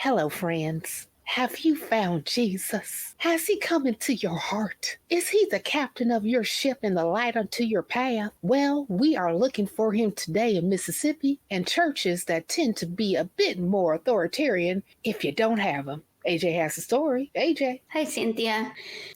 Hello, friends. Have you found Jesus? Has he come into your heart? Is he the captain of your ship and the light unto your path? Well, we are looking for him today in Mississippi and churches that tend to be a bit more authoritarian if you don't have him. AJ has a story. AJ. Hi, Cynthia.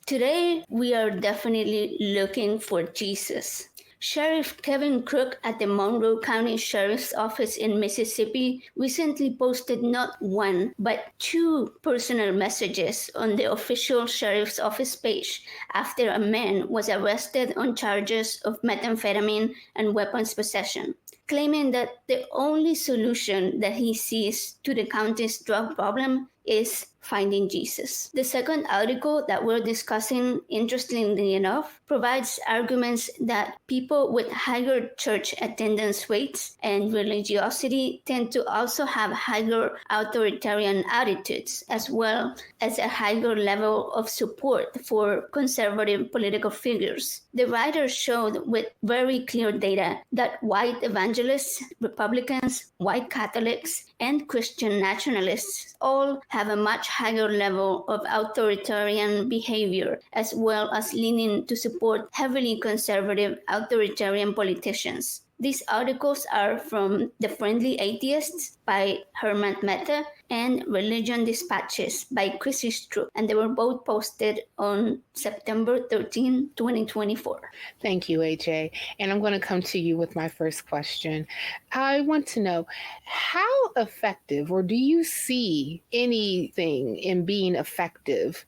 Today, we are definitely looking for Jesus. Sheriff Kevin Crook at the Monroe County Sheriff's Office in Mississippi recently posted not one, but two personal messages on the official Sheriff's Office page after a man was arrested on charges of methamphetamine and weapons possession, claiming that the only solution that he sees to the county's drug problem is finding Jesus. The second article that we're discussing, interestingly enough, provides arguments that people with higher church attendance rates and religiosity tend to also have higher authoritarian attitudes, as well as a higher level of support for conservative political figures. The writer showed with very clear data that white evangelists, Republicans, white Catholics, and Christian nationalists all have a much higher level of authoritarian behavior, as well as leaning to support heavily conservative authoritarian politicians. These articles are from The Friendly Atheists by Herman Mehta and Religion Dispatches by crises, and they were both posted on September 13, 2024. Thank you, AJ. And I'm going to come to you with my first question. I want to know how effective, or do you see anything in being effective?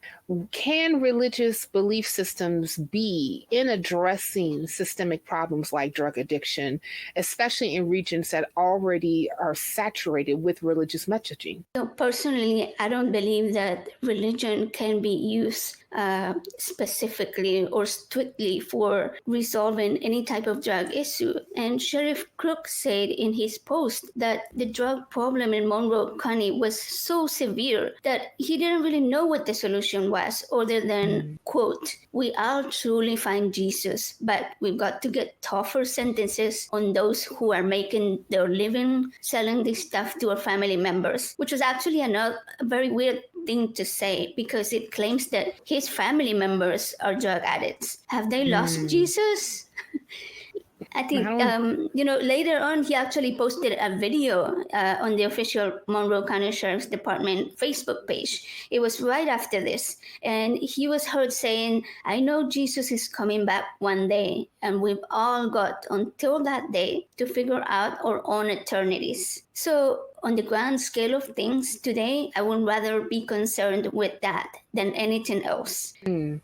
Can religious belief systems be in addressing systemic problems like drug addiction, especially in regions that already are saturated with religious messaging? So personally, I don't believe that religion can be used specifically or strictly for resolving any type of drug issue. And Sheriff Crook said in his post that the drug problem in Monroe County was so severe that he didn't really know what the solution was, other than, quote, "We all truly find Jesus, but we've got to get tougher sentences on those who are making their living selling this stuff to our family members," which was actually a very weird thing to say, because it claims that his family members are drug addicts. Have they lost Jesus? I think, later on, he actually posted a video on the official Monroe County Sheriff's Department Facebook page. It was right after this. And he was heard saying, "I know Jesus is coming back one day, and we've all got until that day to figure out our own eternities." So on the grand scale of things today, I would rather be concerned with that than anything else.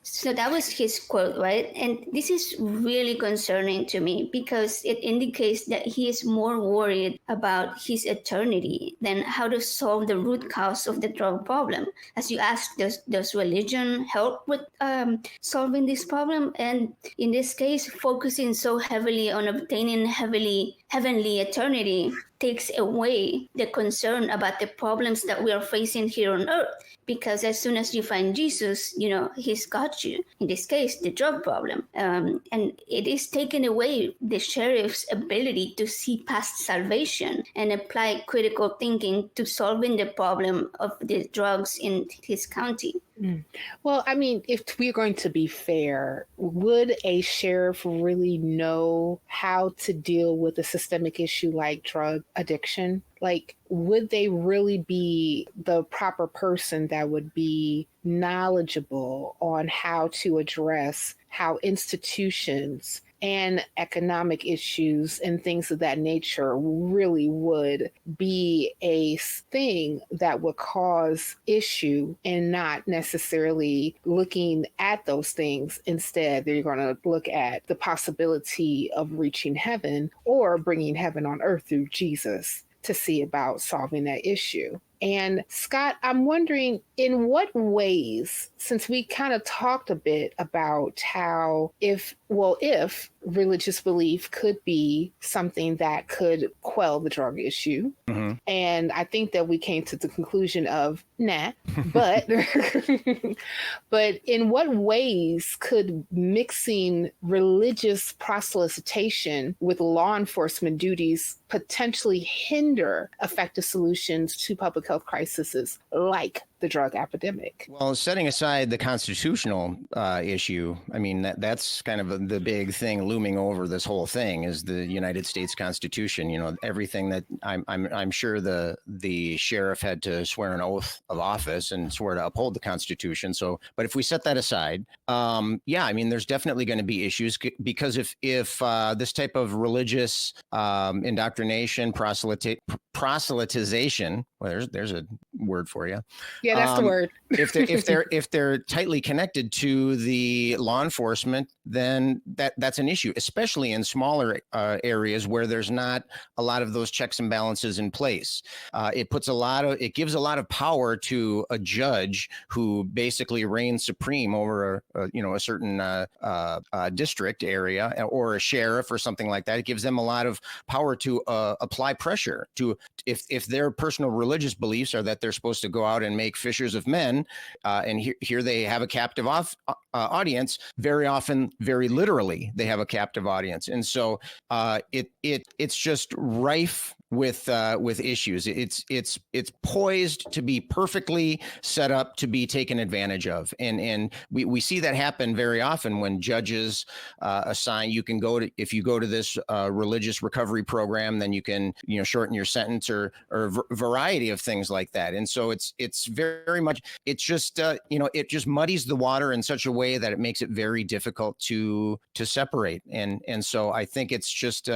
So that was his quote, right? And this is really concerning to me because it indicates that he is more worried about his eternity than how to solve the root cause of the drug problem. As you asked, does religion help with solving this problem? And in this case, focusing so heavily on obtaining heavenly eternity takes away the concern about the problems that we are facing here on earth. Because as soon as you find Jesus, he's got you. In this case, the drug problem. And it is taking away the sheriff's ability to see past salvation and apply critical thinking to solving the problem of the drugs in his county. Well, I mean, if we're going to be fair, would a sheriff really know how to deal with a systemic issue like drug addiction? Like, would they really be the proper person that would be knowledgeable on how to address how institutions and economic issues and things of that nature really would be a thing that would cause issue, and not necessarily looking at those things? Instead, they're going to look at the possibility of reaching heaven or bringing heaven on earth through Jesus to see about solving that issue. And Scott, I'm wondering, in what ways since we kind of talked a bit about how if religious belief could be something that could quell the drug issue, and I think that we came to the conclusion of nah, but but in what ways could mixing religious proselytization with law enforcement duties potentially hinder effective solutions to public health crises like the drug epidemic? Well, setting aside the constitutional issue, I mean, that's kind of the big thing looming over this whole thing is the United States Constitution. You know, everything that I'm sure the sheriff had to swear an oath of office and swear to uphold the Constitution. So, but if we set that aside, yeah, I mean, there's definitely going to be issues because if this type of religious indoctrination, proselytization, well, there's a word for you. Yeah, that's the word. if they're tightly connected to the law enforcement, then that's an issue, especially in smaller areas where there's not a lot of those checks and balances in place. It gives a lot of power to a judge who basically reigns supreme over a certain district area, or a sheriff or something like that. It gives them a lot of power to apply pressure to if their personal religious beliefs are that they're supposed to go out and make fishers of men, and here they have a captive audience. Very often, very literally, they have a captive audience, and so it's just rife with issues. It's poised to be perfectly set up to be taken advantage of, and we see that happen very often when judges assign. If you go to this religious recovery program, then you can shorten your sentence or variety of things like that. And so it's very much it just muddies the water in such a way that it makes it very difficult to separate. And so I think it's just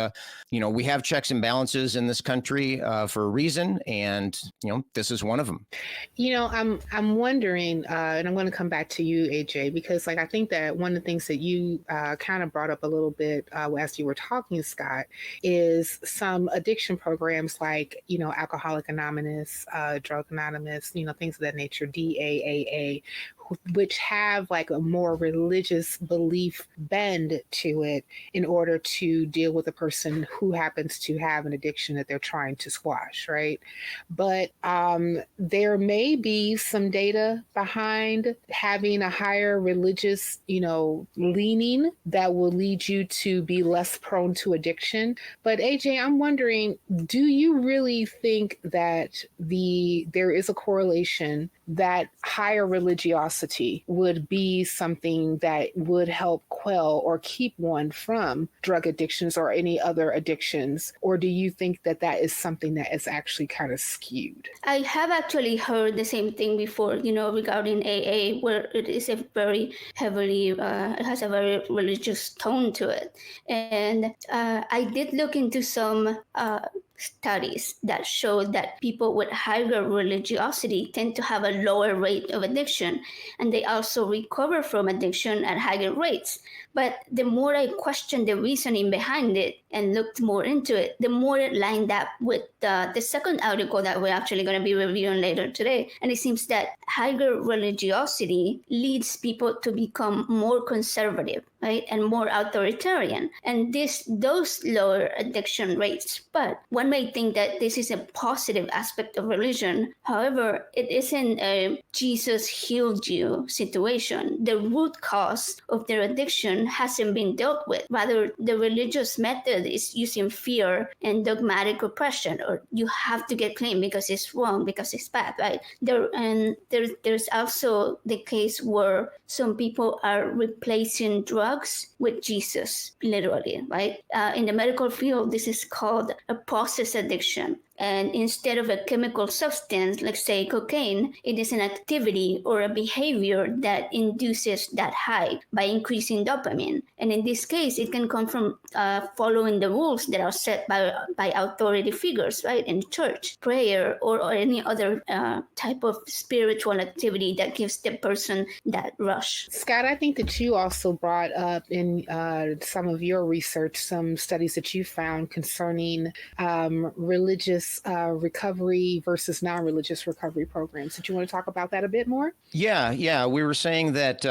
we have checks and balances in this country for a reason, and this is one of them. I'm wondering, and I'm going to come back to you, AJ, because I think that one of the things that you kind of brought up a little bit as you were talking, Scott, is some addiction programs like Alcoholic Anonymous, Drug Anonymous, things of that nature, DAAA, which have a more religious belief bend to it in order to deal with a person who happens to have an addiction that they're trying to squash, right? But there may be some data behind having a higher religious, leaning that will lead you to be less prone to addiction. But AJ, I'm wondering, do you really think that there is a correlation that higher religiosity would be something that would help quell or keep one from drug addictions or any other addictions? Or do you think that is something that is actually kind of skewed? I have actually heard the same thing before, regarding AA, where it is a very heavily, it has a very religious tone to it. And I did look into some studies that show that people with higher religiosity tend to have a lower rate of addiction, and they also recover from addiction at higher rates. But the more I questioned the reasoning behind it and looked more into it, the more it lined up with the second article that we're actually going to be reviewing later today. And it seems that higher religiosity leads people to become more conservative, right, and more authoritarian. And those lower addiction rates. But one may think that this is a positive aspect of religion. However, it isn't a Jesus healed you situation. The root cause of their addiction hasn't been dealt with. Rather, the religious method is using fear and dogmatic oppression, or you have to get clean because it's wrong, because it's bad, right? There's also the case where some people are replacing drugs with Jesus, literally, right? In the medical field, this is called a process addiction. And instead of a chemical substance, like say cocaine, it is an activity or a behavior that induces that high by increasing dopamine. And in this case, it can come from following the rules that are set by authority figures, right, in church, prayer, or any other type of spiritual activity that gives the person that rush. Scott, I think that you also brought up in some of your research some studies that you found concerning religious religious recovery versus non-religious recovery programs. Did you want to talk about that a bit more? Yeah. We were saying that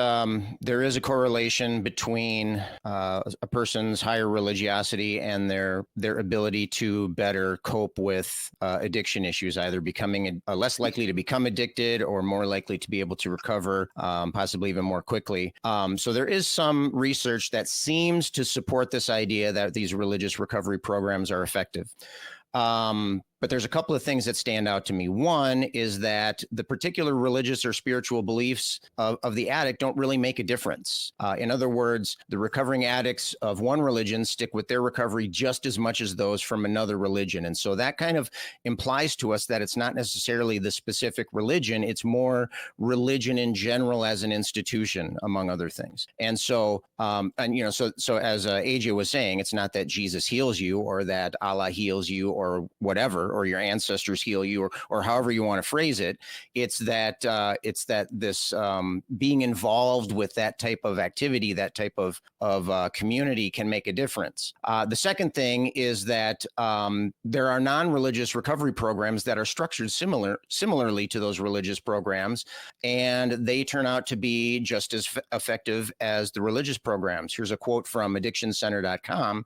there is a correlation between a person's higher religiosity and their ability to better cope with addiction issues, either becoming less likely to become addicted or more likely to be able to recover, possibly even more quickly. So there is some research that seems to support this idea that these religious recovery programs are effective. But there's a couple of things that stand out to me. One is that the particular religious or spiritual beliefs of the addict don't really make a difference. In other words, the recovering addicts of one religion stick with their recovery just as much as those from another religion. And so that kind of implies to us that it's not necessarily the specific religion, it's more religion in general as an institution, among other things. And so, so as AJ was saying, it's not that Jesus heals you or that Allah heals you or whatever, or your ancestors heal you, or however you want to phrase it. It's that this being involved with that type of activity, that type of community can make a difference. The second thing is that there are non-religious recovery programs that are structured similarly to those religious programs, and they turn out to be just as effective as the religious programs. Here's a quote from addictioncenter.com.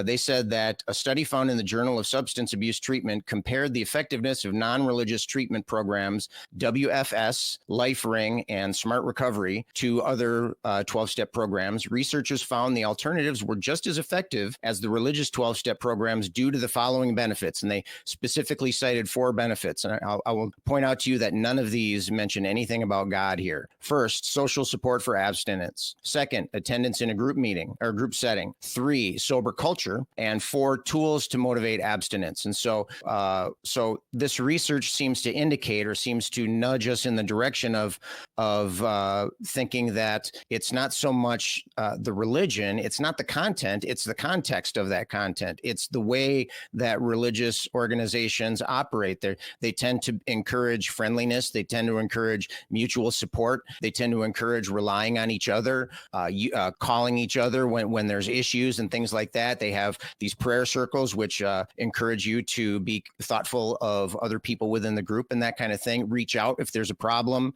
They said that a study found in the Journal of Substance Abuse Treatment compared the effectiveness of non-religious treatment programs, WFS, Life Ring, and Smart Recovery, to other 12-step programs. Researchers found the alternatives were just as effective as the religious 12-step programs due to the following benefits, and they specifically cited 4 benefits. And I will point out to you that none of these mention anything about God here. First, social support for abstinence. Second, attendance in a group meeting or group setting. 3, sober culture. And 4, tools to motivate abstinence. And so this research seems to indicate, or seems to nudge us in the direction of thinking that it's not so much the religion, it's not the content, it's the context of that content. It's the way that religious organizations operate. They tend to encourage friendliness. They tend to encourage mutual support. They tend to encourage relying on each other, calling each other when there's issues and things like that. They have these prayer circles, which encourage you to be thoughtful of other people within the group and that kind of thing. Reach out if there's a problem,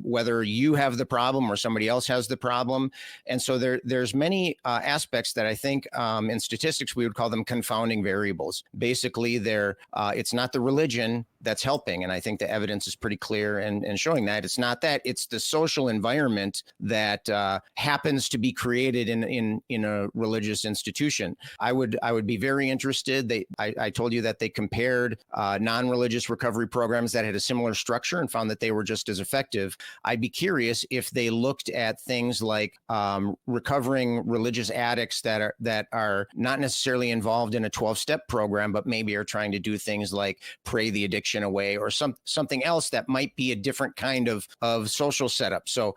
whether you have the problem or somebody else has the problem. And so there's many aspects that I think in statistics, we would call them confounding variables. Basically, it's not the religion that's helping. And I think the evidence is pretty clear and showing that it's not that, it's the social environment that happens to be created in a religious institution. I would be very interested. I told you that they compared non-religious recovery programs that had a similar structure and found that they were just as effective. I'd be curious if they looked at things like recovering religious addicts that are not necessarily involved in a 12-step program, but maybe are trying to do things like pray the addiction away or something else that might be a different kind of social setup. So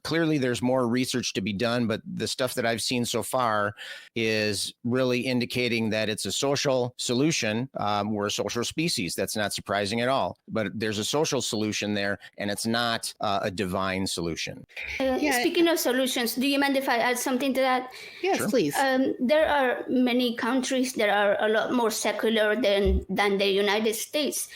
clearly there's more research to be done, but the stuff that I've seen so far is really indicating that it's a social solution. We're a social species. That's not surprising at all, but there's a social solution there, and it's not a divine solution. Speaking of solutions, do you mind if I add something to that? Yes, sure. Please. There are many countries that are a lot more secular than the United States.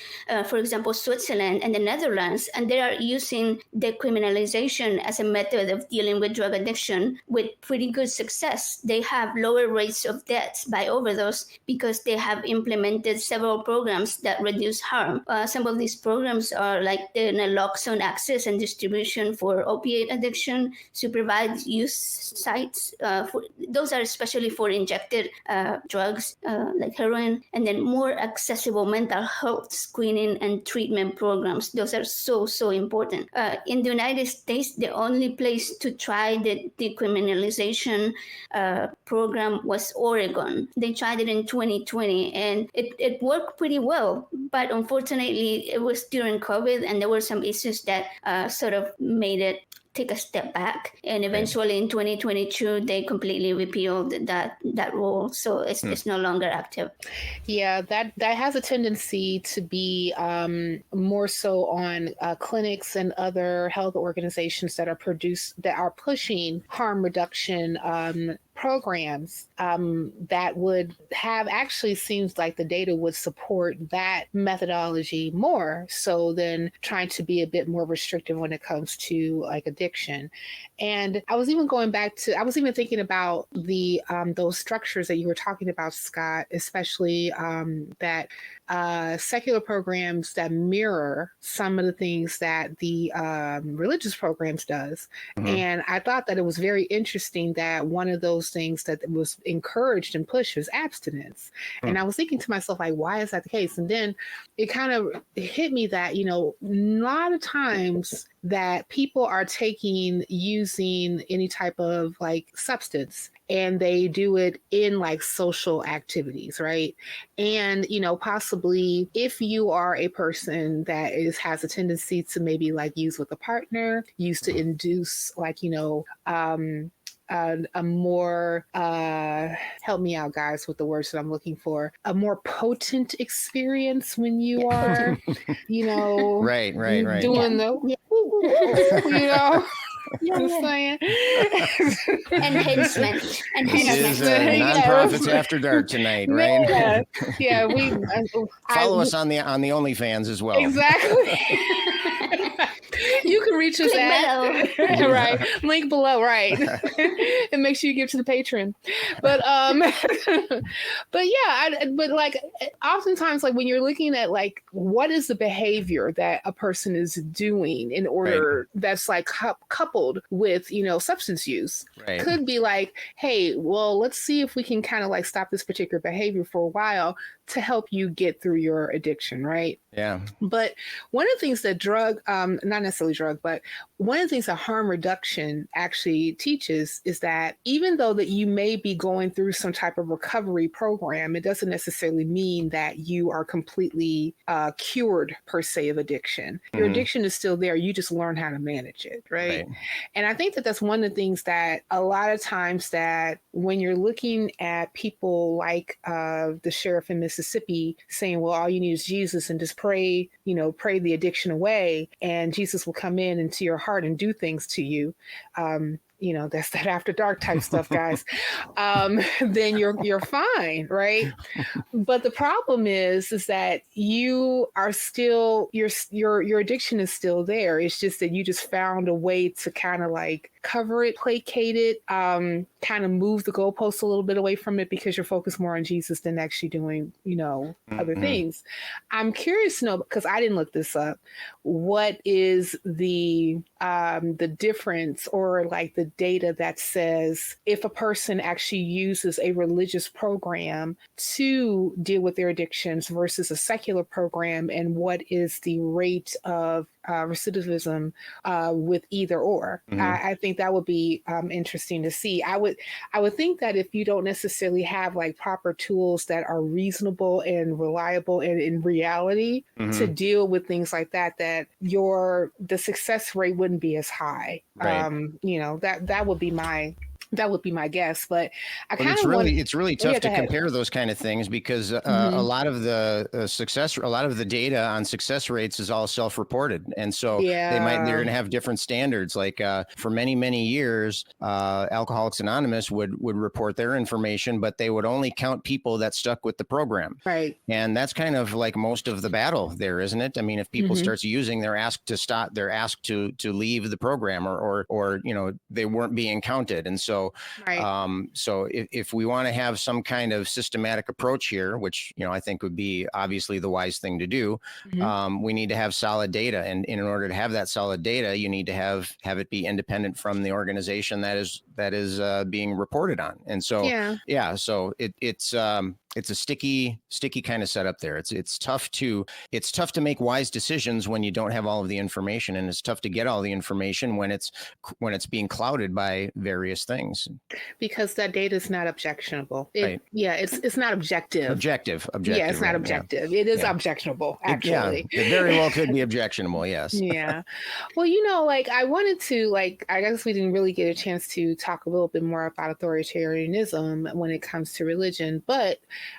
For example, Switzerland and the Netherlands, and they are using decriminalization as a method of dealing with drug addiction with pretty good success. They have lower rates of deaths by overdose because they have implemented several programs that reduce harm. Some of these programs are like the naloxone access and distribution for opiate addiction, supervised use sites. Those are especially for injected drugs like heroin, and then more accessible mental health screening and treatment programs. Those are so important. In the United States, the only place to try the decriminalization program was Oregon. They tried it in 2020 and it worked pretty well, but unfortunately it was during COVID and there were some issues that sort of made it take a step back, and eventually in 2022 they completely repealed that rule, so it's no longer active. Yeah, that has a tendency to be more so on clinics and other health organizations that are pushing harm reduction programs that would have actually seems like the data would support that methodology more so than trying to be a bit more restrictive when it comes to like addiction. And I was even thinking about the those structures that you were talking about, Scott, especially that secular programs that mirror some of the things that the religious programs does. And I thought that it was very interesting that one of those things that was encouraged and pushed was abstinence. And I was thinking to myself, like, why is that the case? And then it kind of hit me that, you know, a lot of times that people are using any type of like substance, and they do it in like social activities, right? And, you know, possibly if you are a person that has a tendency to maybe like use with a partner, used to induce like, you know, a more help me out, guys, with the words that I'm looking for, a more potent experience when you are, you know, right doing the you know. Just saying. Enhancement. This is Nonprofits After Dark tonight, right? Yeah, we follow us on the OnlyFans as well. Exactly. You can reach us at right, link below, right. And make sure you give to the patron. But but yeah, but like oftentimes, like when you're looking at like what is the behavior that a person is doing in order that's like coupled with, you know, substance use, could be like, hey, well, let's see if we can kind of like stop this particular behavior for a while to help you get through your addiction, right? Yeah. But one of the things that not necessarily drug, but one of the things that harm reduction actually teaches is that even though that you may be going through some type of recovery program, it doesn't necessarily mean that you are completely cured per se of addiction. Your addiction is still there. You just learn how to manage it, right? And I think that that's one of the things that a lot of times that when you're looking at people like the sheriff in Mississippi saying, well, all you need is Jesus and just pray the addiction away and Jesus will come in into your heart and do things to you. You know, that's that after dark type stuff, guys. Then you're fine, right? But the problem is that you are still your addiction is still there. It's just that you just found a way to kind of like cover it, placate it, kind of move the goalposts a little bit away from it because you're focused more on Jesus than actually doing, you know, other things. I'm curious to know, because I didn't look this up, what is the difference or like the data that says if a person actually uses a religious program to deal with their addictions versus a secular program, and what is the rate of recidivism with either or. I think that would be interesting to see. I would think that if you don't necessarily have like proper tools that are reasonable and reliable and in reality to deal with things like that, that the success rate wouldn't be as high. You know, that would be my guess, but it's really tough to compare those kind of things because a lot of the a lot of the data on success rates is all self-reported, and so they're going to have different standards. Like for many years, Alcoholics Anonymous would report their information, but they would only count people that stuck with the program. Right, and that's kind of like most of the battle there, isn't it? I mean, if people start using, they're asked to stop. They're asked to leave the program, or you know, they weren't being counted, and so. So if we want to have some kind of systematic approach here, which, you know, I think would be obviously the wise thing to do, we need to have solid data. And in order to have that solid data, you need to have it be independent from the organization that is being reported on. And so, so it's a sticky kind of setup there. It's tough to make wise decisions when you don't have all of the information, and it's tough to get all the information when it's being clouded by various things. Because that data is not objectionable. Right. Yeah, it's not objective. Objective. Yeah, it's not objective. Yeah. It is objectionable, actually. It very well could be objectionable, yes. Yeah. Well, you know, like I wanted to, like, I guess we didn't really get a chance to talk a little bit more about authoritarianism when it comes to religion, but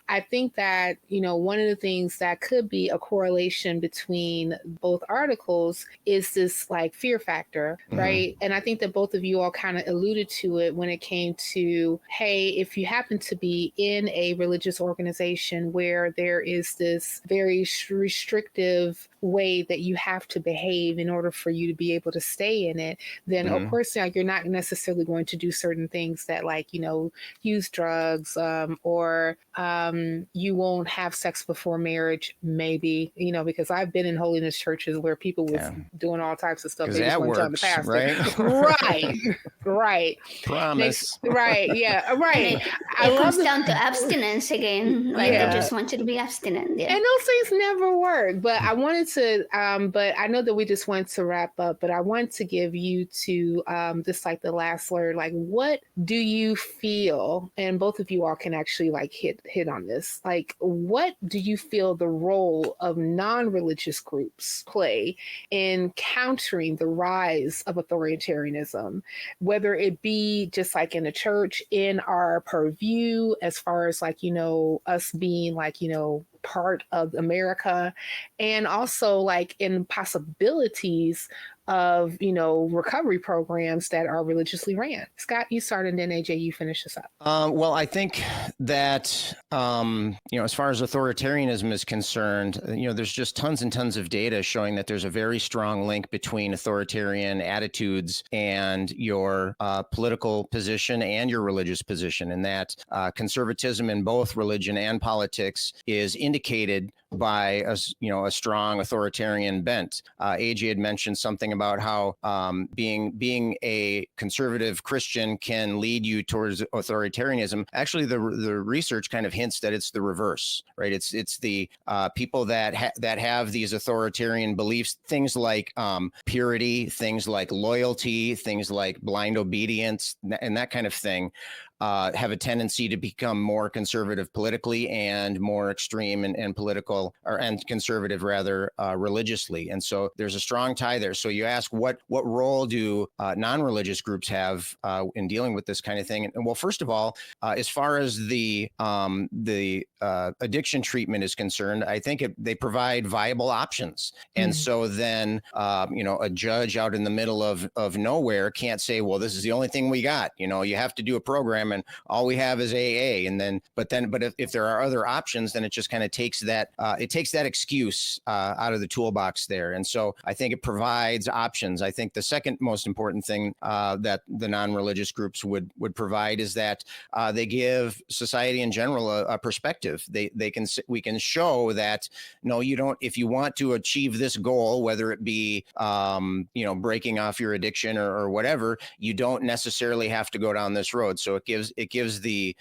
I think that, one of the things that could be a correlation between both articles is this like fear factor, right? And I think that both of you all kind of alluded to it when it came to, hey, if you happen to be in a religious organization where there is this very restrictive way that you have to behave in order for you to be able to stay in it, then of course, like, you're not necessarily going to do certain things that, like, use drugs, or you won't have sex before marriage, maybe, because I've been in holiness churches where people was doing all types of stuff. They just weren't telling the pastor. Right? Right. Right. Promise. Right. Yeah. Right. It comes down to abstinence again. Like, Yeah. I just want you to be abstinent. Yeah. And those things never work. But I wanted to, but I know that we just want to wrap up, but I want to give you to just like the last word, like, what do you feel? And both of you all can actually like hit on this. Like, what do you feel the role of non-religious groups play in countering the rise of authoritarianism, whether it be just like in the church, in our purview, as far as like, us being like, part of America, and also like in possibilities of, recovery programs that are religiously ran. Scott, you start, and then AJ, you finish this up. Well, I think that, as far as authoritarianism is concerned, there's just tons and tons of data showing that there's a very strong link between authoritarian attitudes and your political position and your religious position, and that conservatism in both religion and politics is indicated by a strong authoritarian bent. AJ had mentioned something about how being a conservative Christian can lead you towards authoritarianism. Actually, the research kind of hints that it's the reverse, right? It's the people that have these authoritarian beliefs, things like purity, things like loyalty, things like blind obedience, and that kind of thing. Have a tendency to become more conservative politically and more extreme and political, and conservative rather, religiously. And so there's a strong tie there. So you ask, what role do non-religious groups have in dealing with this kind of thing? And well, first of all, as far as the addiction treatment is concerned, I think they provide viable options. And so then, a judge out in the middle of nowhere can't say, well, this is the only thing we got. You have to do a program, and all we have is AA. But if there are other options, then it just kind of takes that excuse out of the toolbox there. And so I think it provides options. I think the second most important thing that the non-religious groups would provide is that they give society in general a perspective. We can show that, no, you don't. If you want to achieve this goal, whether it be breaking off your addiction or whatever, you don't necessarily have to go down this road. So it gives the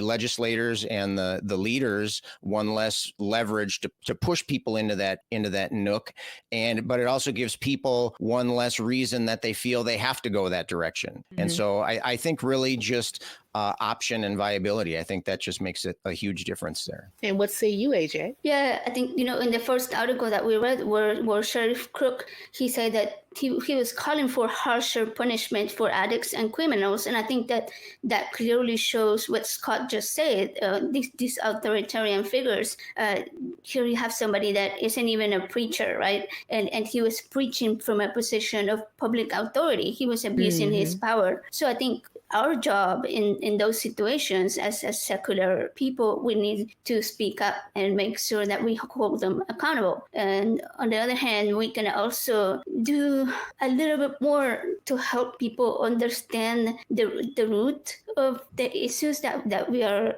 legislators and the leaders one less leverage to push people into that nook, but it also gives people one less reason that they feel they have to go that direction. And so I think really just option and viability, I think that just makes it a huge difference there. And what say you, AJ? Yeah, I think, in the first article that we read, where Sheriff Crook, he said that he was calling for harsher punishment for addicts and criminals. And I think that clearly shows what Scott just said, these authoritarian figures. Here you have somebody that isn't even a preacher, right? And he was preaching from a position of public authority. He was abusing his power. So I think our job in those situations as secular people, we need to speak up and make sure that we hold them accountable. And on the other hand, we can also do a little bit more to help people understand the root of the issues that we are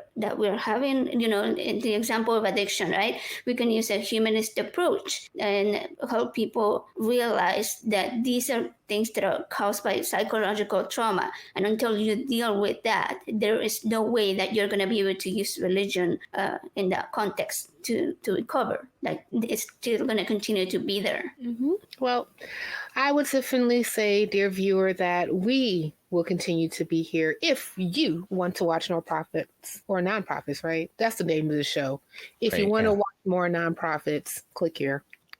having. In the example of addiction, right? We can use a humanist approach and help people realize that these are things that are caused by psychological trauma. And until you deal with that, there is no way that you're going to be able to use religion in that context to recover. Like, it's still going to continue to be there. Well, I would definitely say, dear viewer, that we will continue to be here if you want to watch nonprofits or nonprofits, right? That's the name of the show. If you want to watch more nonprofits, click here.